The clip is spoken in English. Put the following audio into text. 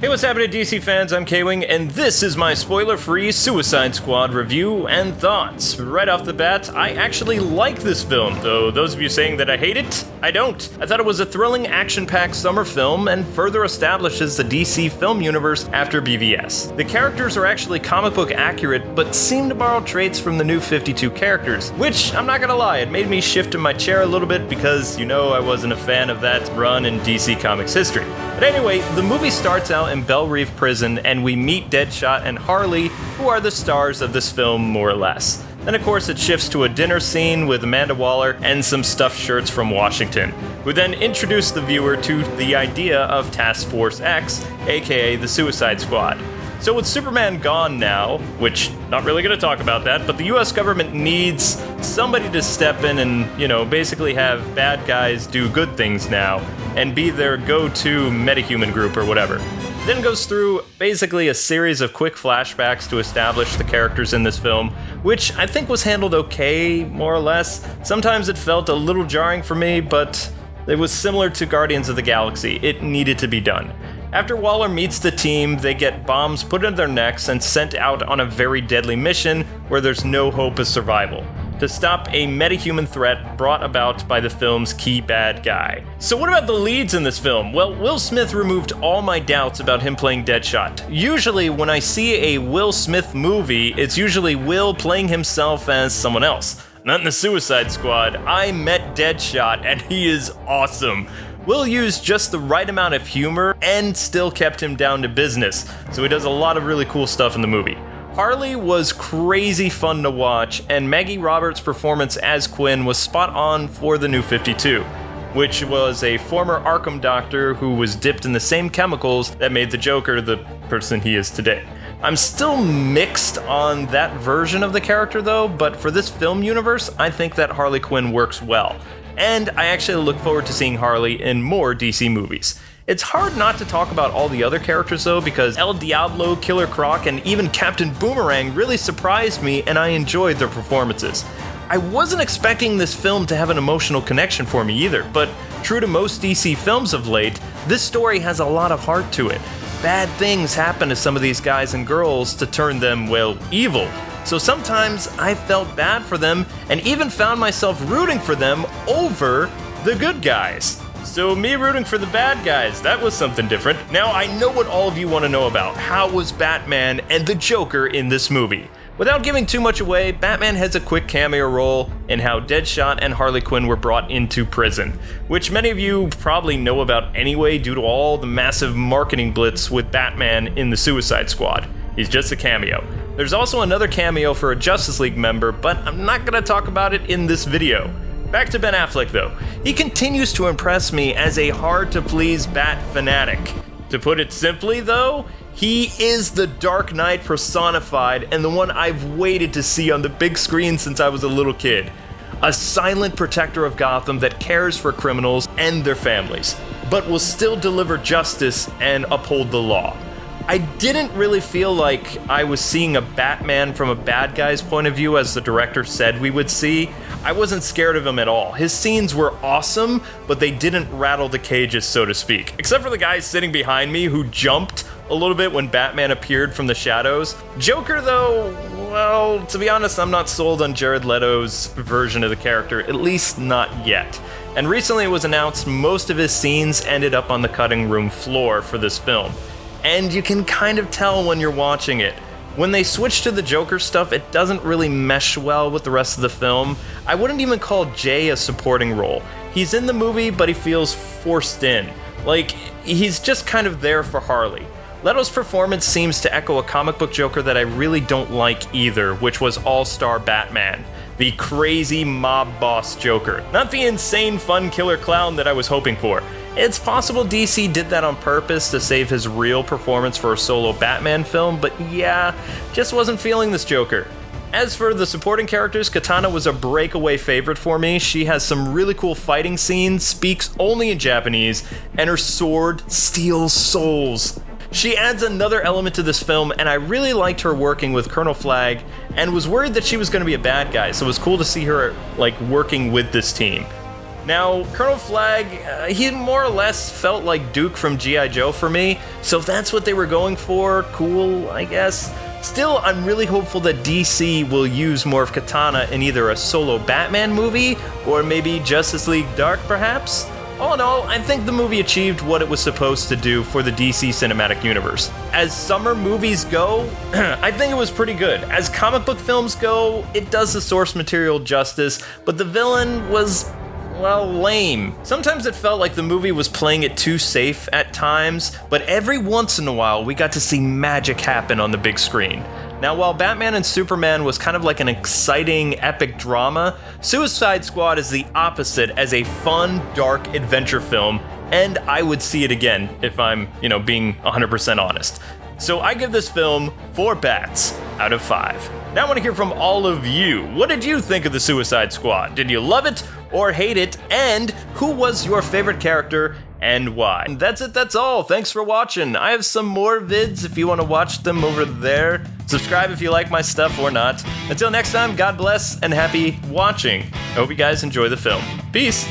Hey, what's happening, DC fans? I'm Kwing, and this is my spoiler-free Suicide Squad review and thoughts. Right off the bat, I actually like this film, though those of you saying that I hate it, I don't. I thought it was a thrilling, action-packed summer film and further establishes the DC film universe after BVS. The characters are actually comic book accurate, but seem to borrow traits from the new 52 characters, which, I'm not gonna lie, it made me shift in my chair a little bit because, you know, I wasn't a fan of that run in DC Comics history. But anyway, the movie starts out in Belle Reve Prison, and we meet Deadshot and Harley, who are the stars of this film, more or less. Then, of course, it shifts to a dinner scene with Amanda Waller and some stuffed shirts from Washington, who then introduce the viewer to the idea of Task Force X, aka the Suicide Squad. So with Superman gone now, which, not really gonna talk about that, but the US government needs somebody to step in and, you know, basically have bad guys do good things now, and be their go-to metahuman group or whatever. Then goes through basically a series of quick flashbacks to establish the characters in this film, which I think was handled okay, more or less. Sometimes it felt a little jarring for me, but it was similar to Guardians of the Galaxy. It needed to be done. After Waller meets the team, they get bombs put in their necks and sent out on a very deadly mission where there's no hope of survival, to stop a metahuman threat brought about by the film's key bad guy. So what about the leads in this film? Well, Will Smith removed all my doubts about him playing Deadshot. Usually when I see a Will Smith movie, it's usually Will playing himself as someone else. Not in the Suicide Squad. I met Deadshot and he is awesome. Will used just the right amount of humor and still kept him down to business, so he does a lot of really cool stuff in the movie. Harley was crazy fun to watch, and Maggie Roberts' performance as Quinn was spot on for the New 52, which was a former Arkham doctor who was dipped in the same chemicals that made the Joker the person he is today. I'm still mixed on that version of the character though, but for this film universe, I think that Harley Quinn works well. And I actually look forward to seeing Harley in more DC movies. It's hard not to talk about all the other characters though, because El Diablo, Killer Croc, and even Captain Boomerang really surprised me, and I enjoyed their performances. I wasn't expecting this film to have an emotional connection for me either, but true to most DC films of late, this story has a lot of heart to it. Bad things happen to some of these guys and girls to turn them, well, evil. So sometimes I felt bad for them and even found myself rooting for them over the good guys. So me rooting for the bad guys, that was something different. Now I know what all of you want to know about. How was Batman and the Joker in this movie? Without giving too much away, Batman has a quick cameo role in how Deadshot and Harley Quinn were brought into prison, which many of you probably know about anyway due to all the massive marketing blitz with Batman in the Suicide Squad. He's just a cameo. There's also another cameo for a Justice League member, but I'm not gonna talk about it in this video. Back to Ben Affleck though. He continues to impress me as a hard-to-please Bat fanatic. To put it simply though, he is the Dark Knight personified and the one I've waited to see on the big screen since I was a little kid. A silent protector of Gotham that cares for criminals and their families, but will still deliver justice and uphold the law. I didn't really feel like I was seeing a Batman from a bad guy's point of view as the director said we would see. I wasn't scared of him at all. His scenes were awesome, but they didn't rattle the cages, so to speak. Except for the guy sitting behind me who jumped a little bit when Batman appeared from the shadows. Joker though, well, to be honest, I'm not sold on Jared Leto's version of the character, at least not yet. And recently it was announced most of his scenes ended up on the cutting room floor for this film. And you can kind of tell when you're watching it. When they switch to the Joker stuff, it doesn't really mesh well with the rest of the film. I wouldn't even call Jay a supporting role. He's in the movie, but he feels forced in. Like, he's just kind of there for Harley. Leto's performance seems to echo a comic book Joker that I really don't like either, which was All-Star Batman. The crazy mob boss Joker. Not the insane fun killer clown that I was hoping for. It's possible DC did that on purpose to save his real performance for a solo Batman film, but yeah, just wasn't feeling this Joker. As for the supporting characters, Katana was a breakaway favorite for me. She has some really cool fighting scenes, speaks only in Japanese, and her sword steals souls. She adds another element to this film, and I really liked her working with Colonel Flag, and was worried that she was going to be a bad guy, so it was cool to see her, like, working with this team. Now, Colonel Flag, he more or less felt like Duke from G.I. Joe for me, so if that's what they were going for, cool, I guess. Still, I'm really hopeful that DC will use more of Katana in either a solo Batman movie, or maybe Justice League Dark, perhaps? All in all, I think the movie achieved what it was supposed to do for the DC cinematic universe. As summer movies go, I think it was pretty good. As comic book films go, it does the source material justice, but the villain was, well, lame. Sometimes it felt like the movie was playing it too safe at times, but every once in a while we got to see magic happen on the big screen. Now, while Batman and Superman was kind of like an exciting, epic drama, Suicide Squad is the opposite as a fun, dark adventure film, and I would see it again if I'm, being 100% honest. So I give this film 4 bats out of 5. Now I want to hear from all of you. What did you think of the Suicide Squad? Did you love it or hate it? And who was your favorite character and why? And that's it, that's all. Thanks for watching. I have some more vids if you want to watch them over there. Subscribe if you like my stuff or not. Until next time, God bless and happy watching. I hope you guys enjoy the film. Peace.